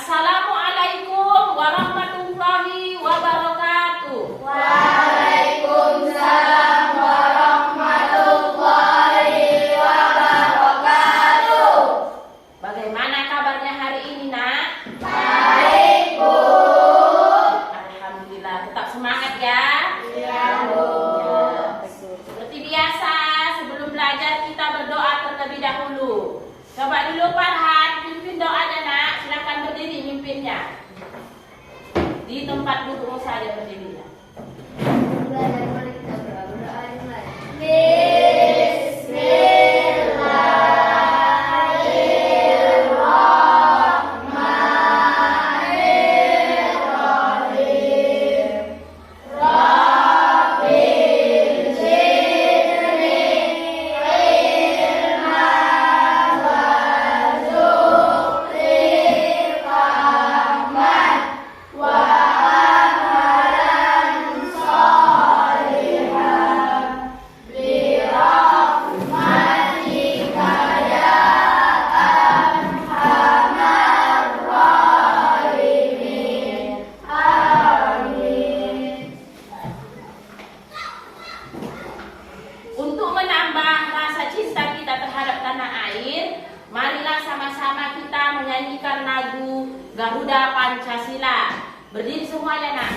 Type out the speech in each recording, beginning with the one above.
Assalamualaikum warahmatullahi wabarakatuh. Waalaikumsalam warahmatullahi wabarakatuh. Bagaimana kabarnya hari ini, Nak? Baik, Bu. Alhamdulillah, tetap semangat ya. Iya, Bu. Ya, seperti biasa, sebelum belajar kita berdoa terlebih dahulu. Coba dulu Farhan, pimpin doanya, Nak. Silakan berdiri mimpinnya. Di tempat duduk saja berdirinya. Belajar mari kita berdoa dimulai. Bismillahirrahmanirrahim. Rabbil zidni ilman warzuqni fahman wa amalan sholihan birahmatika ya arhamar rahimin. Amin. Untuk menambah rasa cinta kita terhadap tanah air, marilah sama-sama kita menyanyikan lagu Garuda Pancasila. Berdiri semuanya, Nak.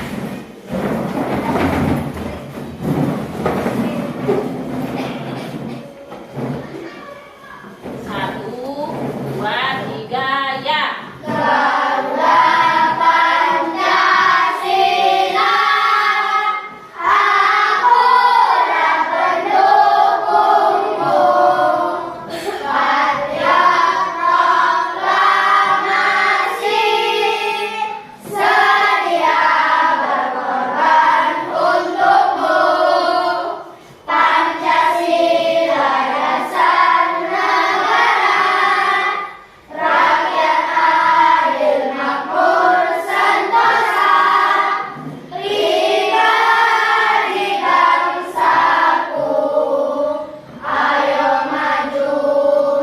Satu, dua, tiga, ya. Garuda Pancasila, aku dan pendukungmu. Patriot proklamasi, sedia berkorban untukmu. Pancasila dasar negara, rakyat adil makmur sentosa, pribadi bangsaku. Ayo maju,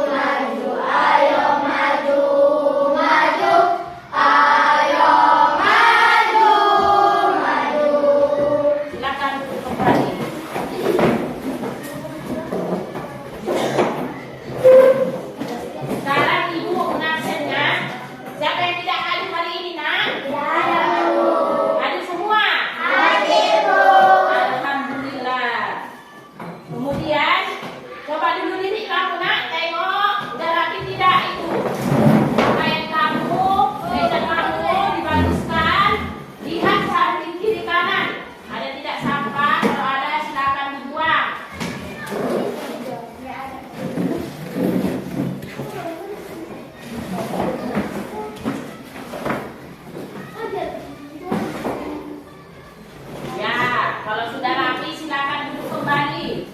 maju, ayo maju, maju, ayo maju, maju. Silakan duduk kembali. Sekarang Ibu mengabsennya. Siapa yang tidak hadir hari ini, Nak? Hadir semua? Hadir, Bu. Alhamdulillah. Kemudian coba dulu lirik kamu, Nak. Tengok udah rapi tidak itu. Pakaian kamu, meja kamu dibaguskan. Lihat samping kiri kanan. Ada tidak sampah? Kalau ada silakan dibuang. Ya, kalau sudah rapi silakan duduk kembali.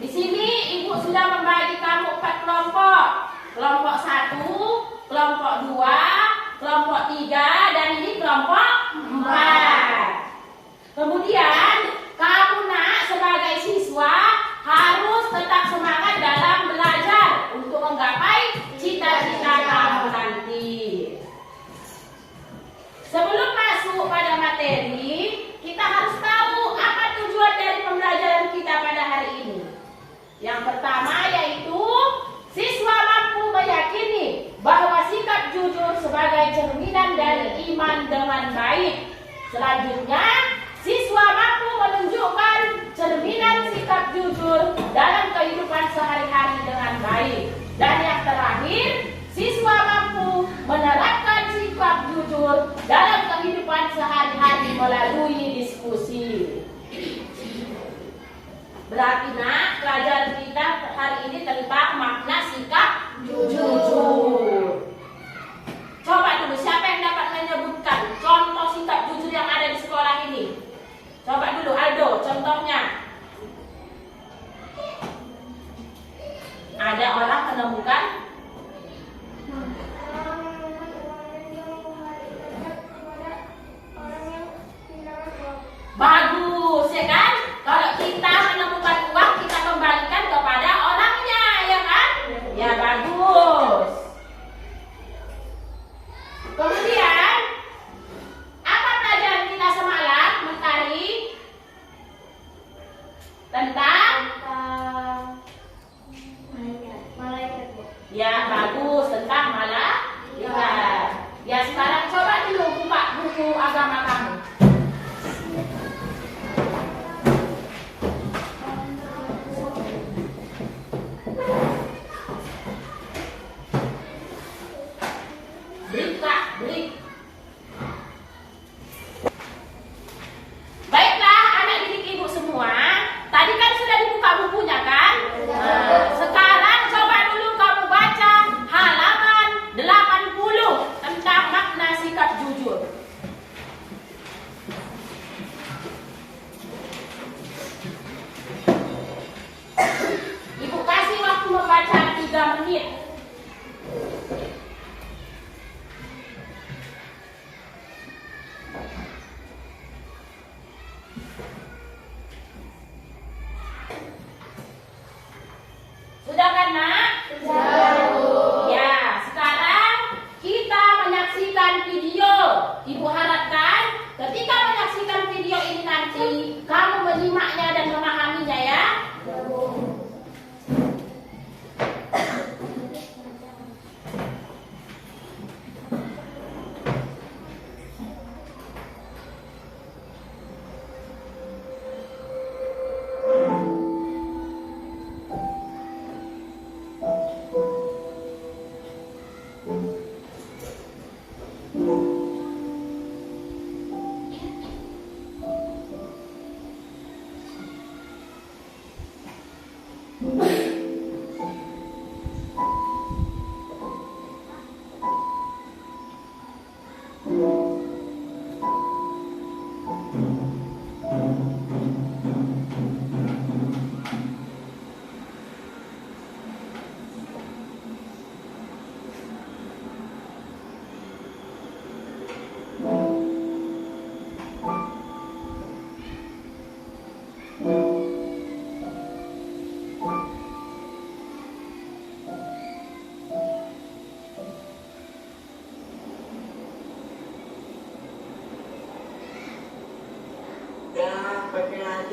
Di sini Ibu sudah membagi kamu 4 kelompok. Kelompok 1, kelompok 2, kelompok 3, dan ini kelompok 4. Kemudian kamu, Nak, sebagai siswa harus tetap semangat dalam belajar untuk menggapai cita-cita kamu nanti. Sebelum masuk pada materi, kita harus tahu apa tujuan dari pembelajaran kita pada hari ini. Yang pertama yaitu siswa mampu meyakini bahwa sikap jujur sebagai cerminan dari iman dengan baik. Selanjutnya, siswa mampu menunjukkan cerminan sikap jujur dalam kehidupan sehari-hari dengan baik. Dan yang terakhir, siswa mampu menerapkan sikap jujur dalam kehidupan sehari-hari melalui diskusi. Berarti, Nak, pelajaran kita hari ini tentang makna sikap jujur. Coba dulu, siapa yang dapat menyebutkan contoh sikap jujur yang ada di sekolah ini? Coba dulu, Aldo, contohnya. Ada orang menemukan? Bagus, ya kan? Kalau kita menemukan uang, kita kembalikan kepada orangnya, ya kan? Ya, bagus.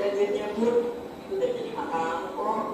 ada duitnya Bu, itu udah jadi hak kamu kok.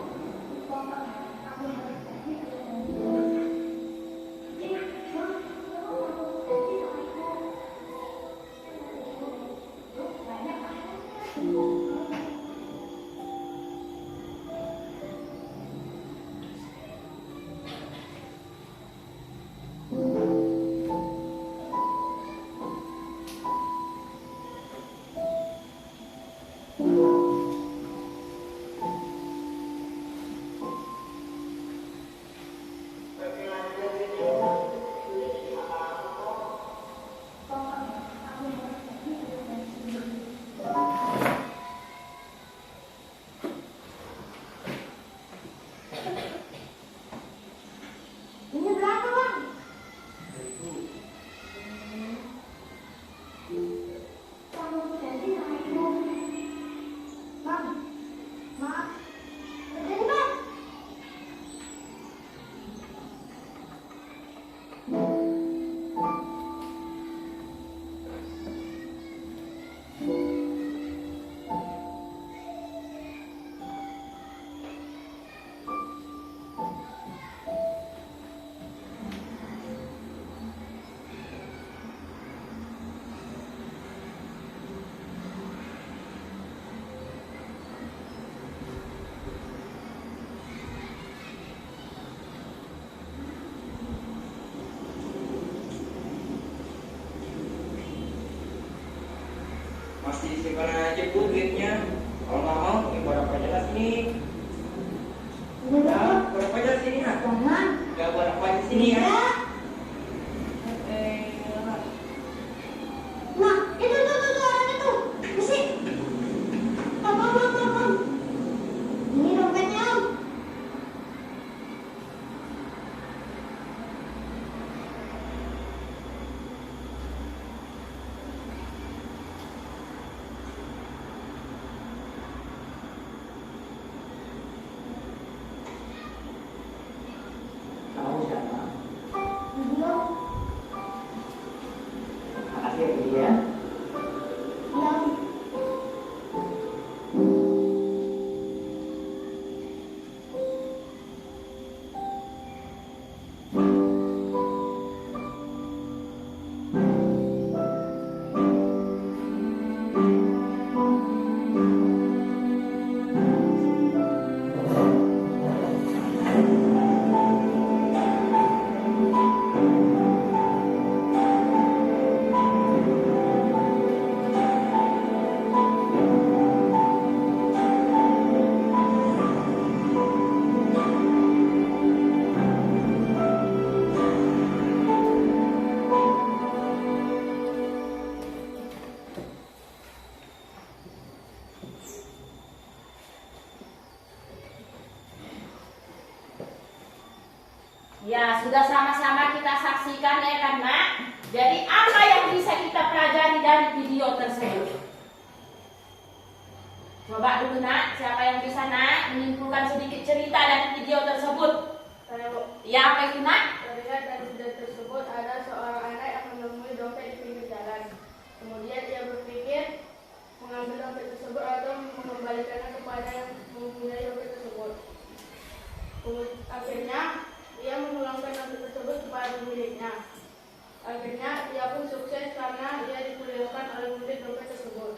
Ini berapa, Bang? Kamu jadi naik mobil. Bang, maaf. Jadi, Bang. Masih simpan aja Bu duitnya. Kalau nggak mau, ini barang pajak sini. Ini berapa? Nah, barang pajak sini nah. Jangan. Gak barang pajak sini ya. Iya. Nah, itu orang itu. Mesti. Bang. Ini dompetnya, Om. Kamu siapa? Ini, Om. Makasih ya Bu ya. Iya, Om. Ya, sudah sama-sama kita saksikan ya kan, Nak? Jadi apa yang bisa kita pelajari dari video tersebut? Coba dulu, Nak, siapa yang bisa, Nak, menyimpulkan sedikit cerita dari video tersebut? Saya, Bu. Ya, apa itu, Nak? Terlihat dari video tersebut ada seorang anak yang menemui dompet di pinggir jalan. Kemudian ia berpikir mengambil dompet tersebut atau mengembalikannya kepada yang mempunyai dompet tersebut. Akhirnya ia memulangkan dompet tersebut kepada pemiliknya. Akhirnya ia pun sukses karena ia dipulangkan oleh pemilik dompet tersebut.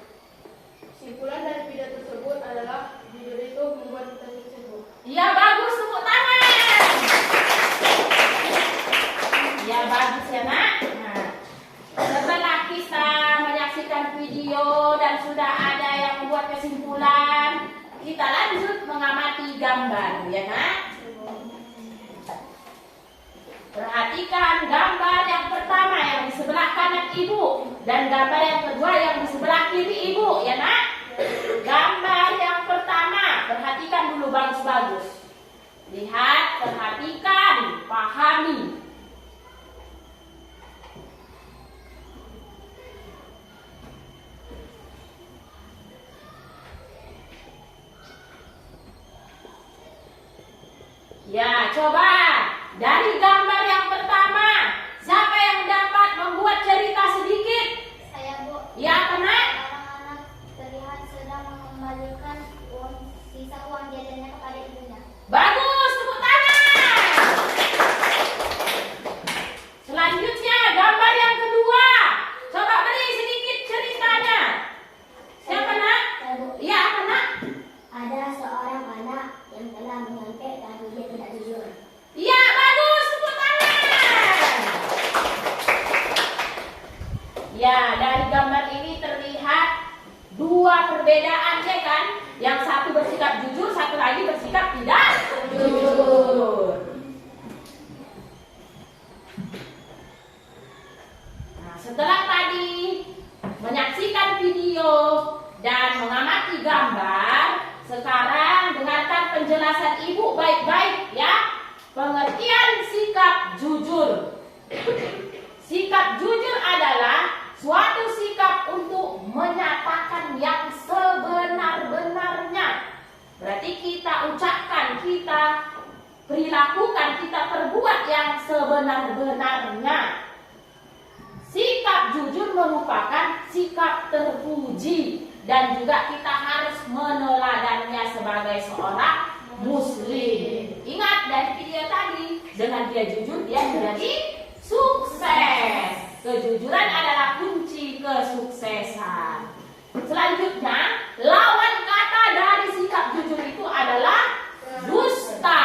Kesimpulan dari video tersebut adalah video itu membuat kita sukses, Bu. Ya, bagus, tepuk tangan. Ya, bagus ya, Nak. Nah, setelah kita menyaksikan video dan sudah ada yang membuat kesimpulan, kita lanjut mengamati gambar, ya, Nak. Perhatikan gambar yang pertama yang di sebelah kanan Ibu dan gambar yang kedua yang di sebelah kiri Ibu, ya, Nak. Gambar yang pertama, perhatikan dulu bagus-bagus. Lihat, perhatikan, pahami. Ya, coba dari gambar yang pertama, siapa yang dapat membuat cerita sedikit? Saya, Bu. Ya, Kena? Anak-anak terlihat sedang mengembalikan perilakukan, kita perbuat yang sebenar-benarnya. Sikap jujur merupakan sikap terpuji dan juga kita harus meneladannya sebagai seorang muslim. Ingat dari video tadi, dengan dia jujur dia menjadi sukses. Kejujuran adalah kunci kesuksesan. Selanjutnya, lawan kata dari sikap jujur itu adalah dusta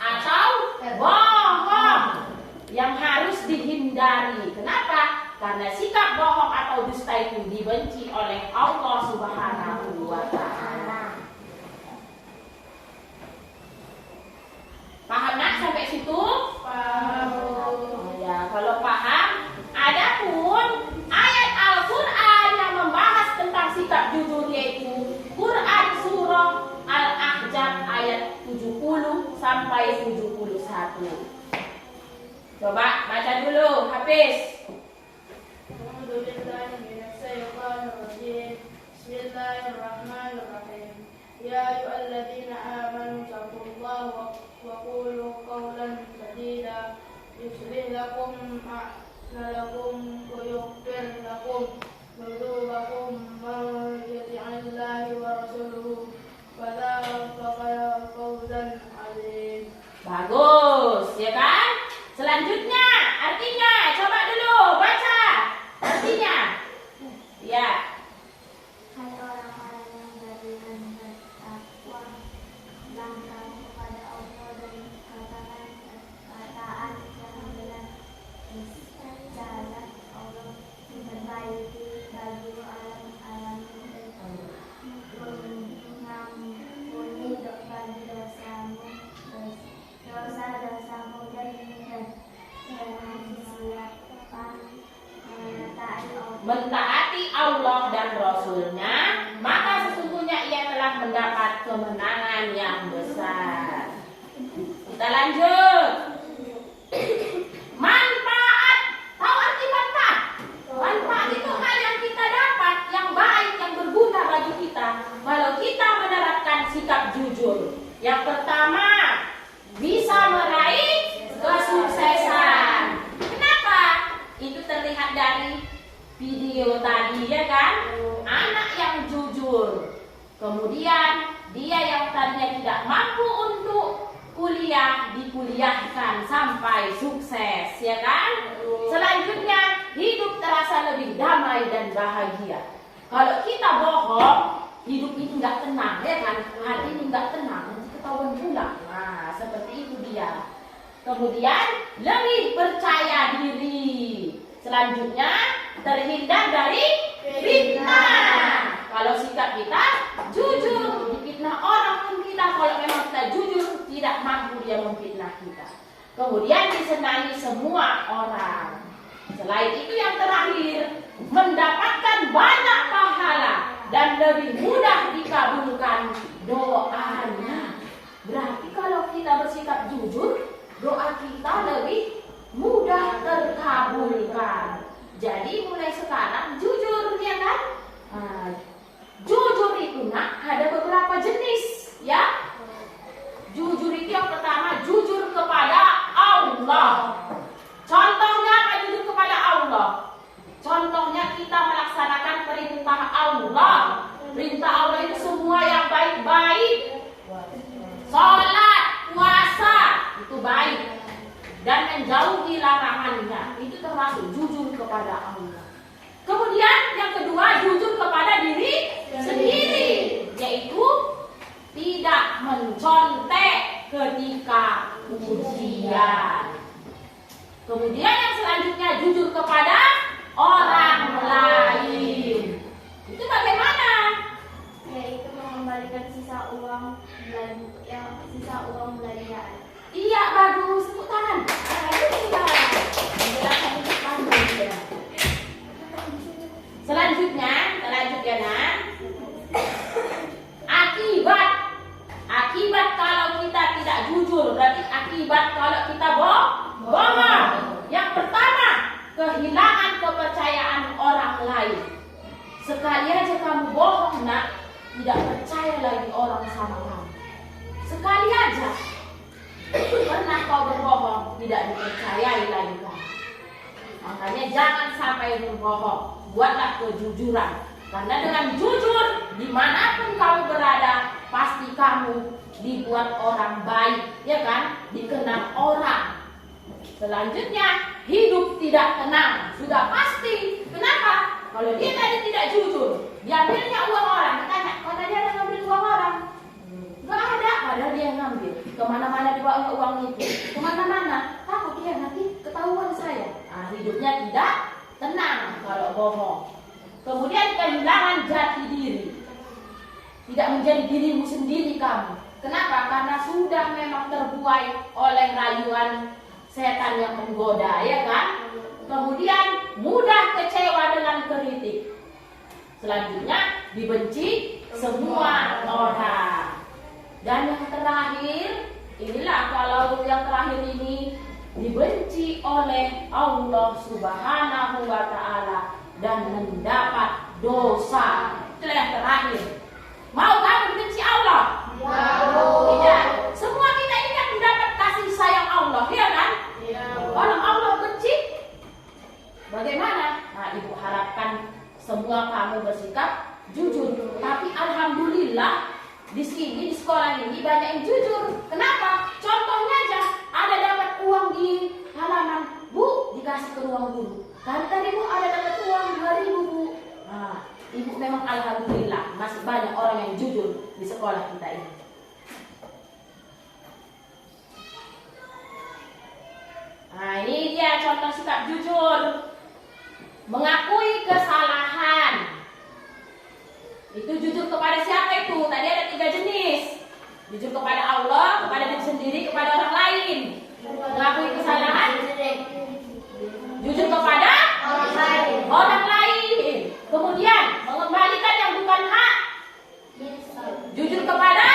atau bohong yang harus dihindari. Kenapa? Karena sikap bohong atau dusta itu dibenci oleh Allah Subhanahu wa Ta'ala. Paham nak sampai situ? Paham. Ya, kalau paham, adapun ayat Al-Quran yang membahas tentang sikap jujur yaitu Quran surah Al-Ahzab ayat 70 sampai 71. Coba baca dulu, Hafiz. Bismillahirrahmanirrahim. Ya ayyuhalladzina amanu taqullaha wa qulu qawlan sadida yuslih lakum a'malakum wa yaghfir lakum dhunubakum man yuti'illahi wa rasuluhu fadza fawzan 'azim. Bagus, ya kan? Selanjutnya, artinya coba dulu baca artinya. Ya. Hai orang-orang yang beriman bertakwa, langkah kepada Allah dan katakan perkataan yang benar. Jalan Allah diperbaiki bagi alam-alam mengampuni dosa-dosamu dan mentaati Allah dan Rasulnya, maka sesungguhnya ia telah mendapat kemenangan yang besar. Kita lanjut. Manfaat. Tahu arti manfaat? Manfaat itu hal yang kita dapat, yang baik, yang berguna bagi kita kalau kita menerapkan sikap jujur. Yang pertama, bisa meraih kesuksesan. Kenapa? Itu terlihat dari video tadi, ya kan? Anak yang jujur, kemudian dia yang tadinya tidak mampu untuk kuliah dikuliahkan sampai sukses, ya kan? Selanjutnya, hidup terasa lebih damai dan bahagia. Kalau kita bohong, hidup ini nggak tenang, ya kan? Hati ini nggak tenang, nanti ketahuan pula. Nah, seperti itu dia. Kemudian lebih percaya diri. Selanjutnya, terhindar dari fitnah. Kalau sikap kita jujur, difitnah orang pun kita, kalau memang kita jujur, tidak mampu dia memfitnah kita. Kemudian disenangi semua orang. Selain itu yang terakhir, mendapatkan banyak pahala dan lebih mudah dikabulkan doanya. Berarti kalau kita bersikap jujur, doa kita lebih mudah terkabulkan. Jadi mulai sekarang jujur, ya kan? Nah, jujur itu nak ada beberapa jenis, ya. Jujur itu yang pertama, jujur kepada Allah. Contohnya apa jujur kepada Allah? Contohnya kita melaksanakan perintah Allah. Perintah Allah itu semua yang baik-baik. Sholat, puasa, itu baik. Dan menjauhi larangannya, itu termasuk jujur kepada Allah. Kemudian yang kedua, jujur kepada diri sendiri, yaitu tidak mencontek ketika ujian. Kemudian yang selanjutnya, jujur kepada orang lain. Itu bagaimana? yaitu mengembalikan sisa uang belanjaan. Iya, bagus. Tepuk tangan. Nah, itu kita menjelaskan untuk pandang ya. Selanjutnya, kita lanjut ya, nak. Akibat kalau kita tidak jujur, berarti akibat kalau kita bohong. Yang pertama, kehilangan kepercayaan orang lain. Sekali aja kamu bohong, nak, tidak percaya lagi orang sama kamu. Sekali aja. engkau berbohong, tidak dipercayai lagi kamu. Makanya jangan sampai berbohong, buatlah kejujuran. Karena dengan jujur, dimanapun kamu berada, pasti kamu dibuat orang baik, ya kan? Dikenal orang. Selanjutnya, hidup tidak tenang, sudah pasti. Kenapa? Kalau dia tadi tidak jujur, diambilnya uang orang, ditanya, mana dia ada ngambil uang orang? Gak ada, padahal dia yang ngambil. Kemana-mana dibawa uang itu, kemana-mana. Takut dia nanti ketahuan saya. Nah, hidupnya tidak tenang kalau bohong. Kemudian kehilangan jati diri, tidak menjadi dirimu sendiri kamu. Kenapa? Karena sudah memang terbuai oleh rayuan setan yang menggoda, ya kan? Kemudian mudah kecewa dengan kritik. Selanjutnya dibenci semua orang. Dan yang terakhir, inilah kalau yang terakhir ini dibenci oleh Allah Subhanahu wa Ta'ala dan mendapat dosa. Itulah yang terakhir. Mau kamu dibenci Allah? Tidak. Semua kita ini kan mendapat kasih sayang Allah, ya kan? Kalau Allah benci, bagaimana? Nah, ibu harapkan semua kamu bersikap jujur. Tapi alhamdulillah di sini, di sekolah ini banyak yang jujur. Kenapa? Contohnya aja, ada dapat uang di halaman, Bu, dikasih ke ruang guru. Tadi Bu ada dapat uang 2.000 Bu. Nah, ibu memang alhamdulillah masih banyak orang yang jujur di sekolah kita ini. Nah, ini dia contoh sikap jujur. Mengakui kesalahan. Itu jujur kepada siapa itu? Tadi ada 3 jenis. Jujur kepada Allah, kepada diri sendiri, kepada orang lain. Mengakui kesalahan. Jujur kepada orang lain. Kemudian mengembalikan yang bukan hak. Jujur kepada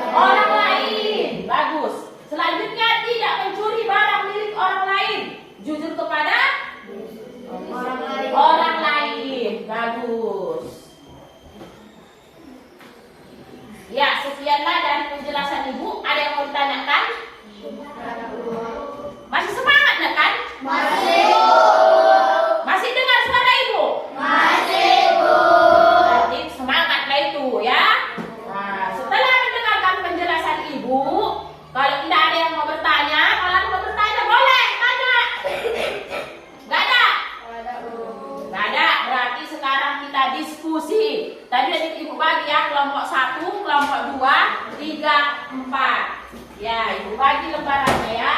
orang lain. Bagus. Selanjutnya tidak mencuri barang milik orang lain. Jujur kepada orang lain. Bagus. Ya, sekianlah dari penjelasan ibu. Ada yang mau ditanyakan? Masih semangat nggak kan? Masih. Masih dengar suara ibu? Masih, Bu. Berarti semangatlah itu ya. Nah, setelah mendengarkan penjelasan ibu, kalau tidak ada yang mau bertanya, kalau ada yang mau bertanya boleh tanya. Gak ada? Gak ada. Berarti sekarang kita diskusi. Tadi udah ibu bagi ya, kelompok 1, kelompok 2, 3, 4. Ya, ibu bagi lembarannya ya.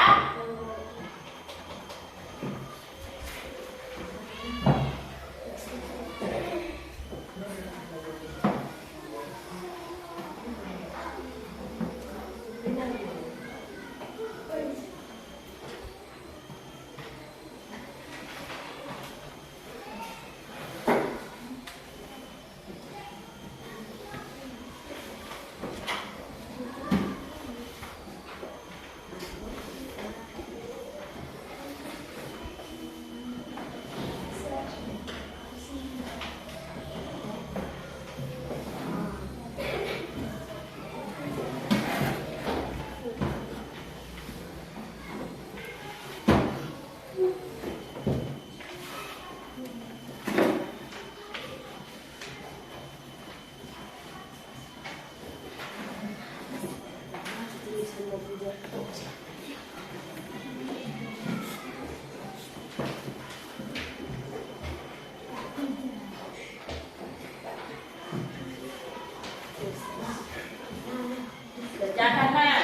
Kerjakan, Mak.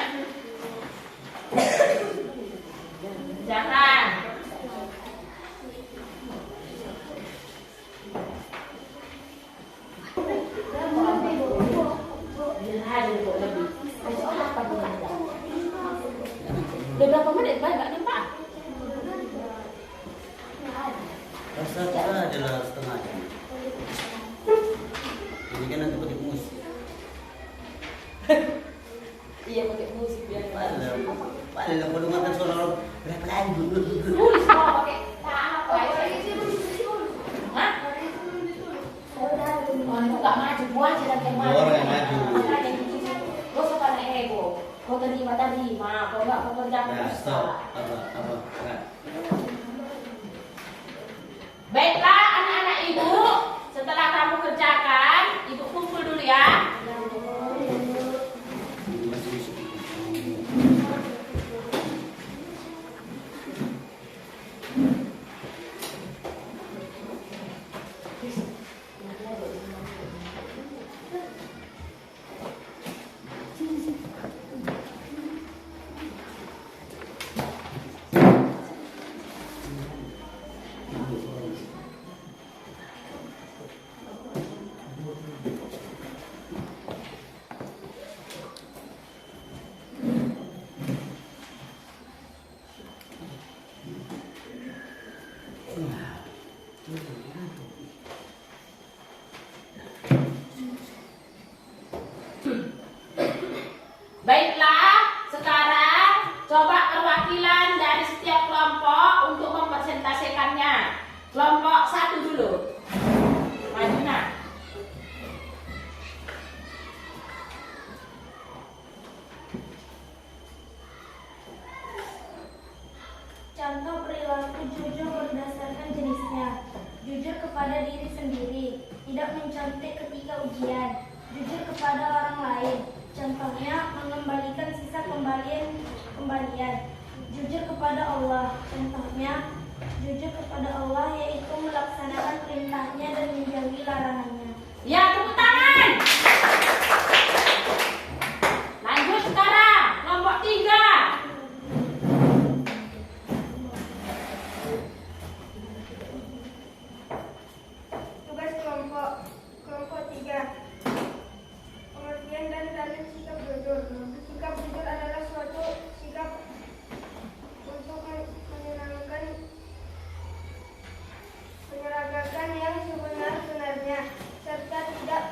Kerjakan. Udah berapa menit, Pak? Nggak nampak? Rasa kita adalah setengah jam. Ini kan nanti pakai musik. Iya, pakai musik biar Padahal kalau makan suara orang berapa lagi? tulis mau pakai apa ya? Hah? Oh, itu nggak maju, gua aja yang maju. Orang yang maju. Gua suka naik ego. Kau terima, kau nggak kau kerjakan Nah, stop. salah. Apa? Nah. Baiklah anak-anak ibu, setelah kamu kerjakan, ibu kumpul dulu ya. Baiklah, sekarang coba perwakilan dari setiap kelompok untuk mempresentasikannya. Kelompok 1 dulu. Maju nak. Contoh perilaku jujur berdasarkan jenisnya. Jujur kepada diri sendiri, tidak mencontek ketika ujian. Jujur kepada orang lain, contohnya mengembalikan sisa kembalian. Jujur kepada Allah, contohnya jujur kepada Allah yaitu melaksanakan perintahnya dan menjauhi larangannya. Ya, tepuk tangan. Lanjut sekarang, kelompok 3. Tugas kelompok 3. Pengertian dan dalil sikap jujur. Sikap jujur adalah suatu sikap untuk menyeragakan yang sebenar-benarnya serta tidak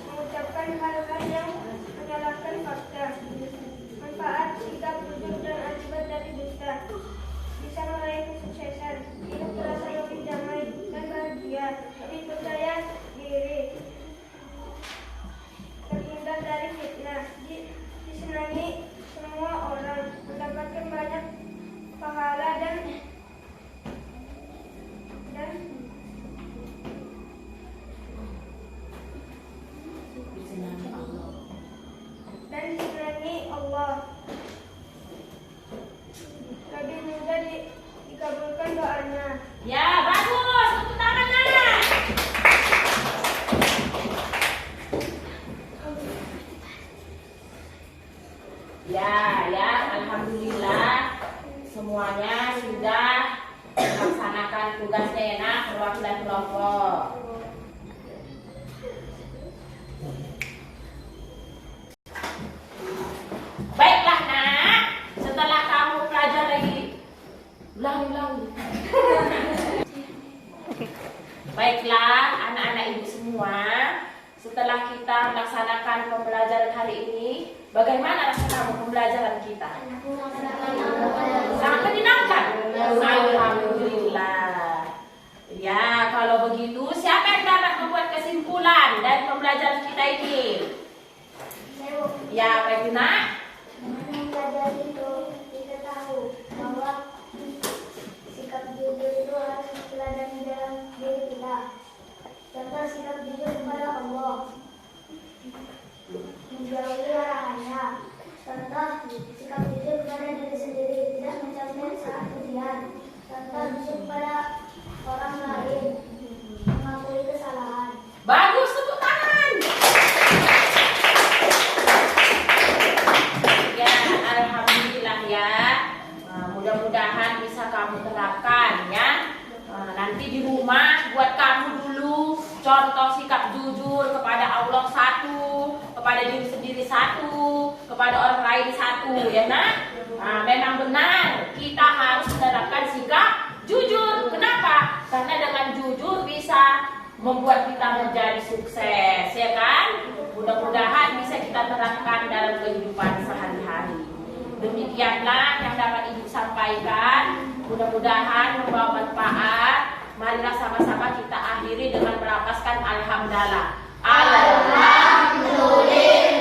mengucapkan hal-hal yang menyalahkan fakta. Manfaat sikap jujur dan akibat dari dusta. Bisa meraih kesuksesan, hidup terasa lebih damai dan bahagia, lebih percaya diri, terhindar dari fitnah, disenangi semua orang, mendapatkan banyak pahala dan disenangi Allah. Lebih mudah dikabulkan doanya. Ya, bagus. Tepuk tangan nak. Ya, alhamdulillah semuanya sudah melaksanakan tugasnya ya nak, perwakilan kelompok. Baiklah nak, setelah kamu pelajari ulang. Baiklah anak-anak ibu semua, setelah kita melaksanakan pembelajaran hari ini, bagaimana rasa kamu pembelajaran kita? Sangat menyenangkan. Alhamdulillah. Ya, kalau begitu siapa yang dapat membuat kesimpulan dari pembelajaran kita ini? Ya, apa itu nak? Mempelajari itu kita tahu bahwa sikap jujur itu harus diteladani dalam diri kita. Contoh sikap jujur kepada Allah, menjauhi larangannya. Contoh sikap jujur kepada diri sendiri, tidak mencontek saat ujian. Contoh jujur kepada orang lain, mengakui kesalahan. Bagus, tepuk tangan. Ya, alhamdulillah ya. Mudah-mudahan bisa kamu terapkan ya. Nanti di rumah buat kamu dulu contoh sikap jujur kepada Allah 1, kepada diri sendiri 1, kepada orang lain 1 ya nak. Memang benar kita harus menerapkan sikap jujur. Kenapa? Karena dengan jujur bisa membuat kita menjadi sukses ya kan. Mudah-mudahan bisa kita terapkan dalam kehidupan sehari-hari. Demikianlah yang dapat ibu sampaikan. Mudah-mudahan membawa manfaat. Marilah sama-sama kita akhiri dengan melafazkan alhamdulillah. Alhamdulillah.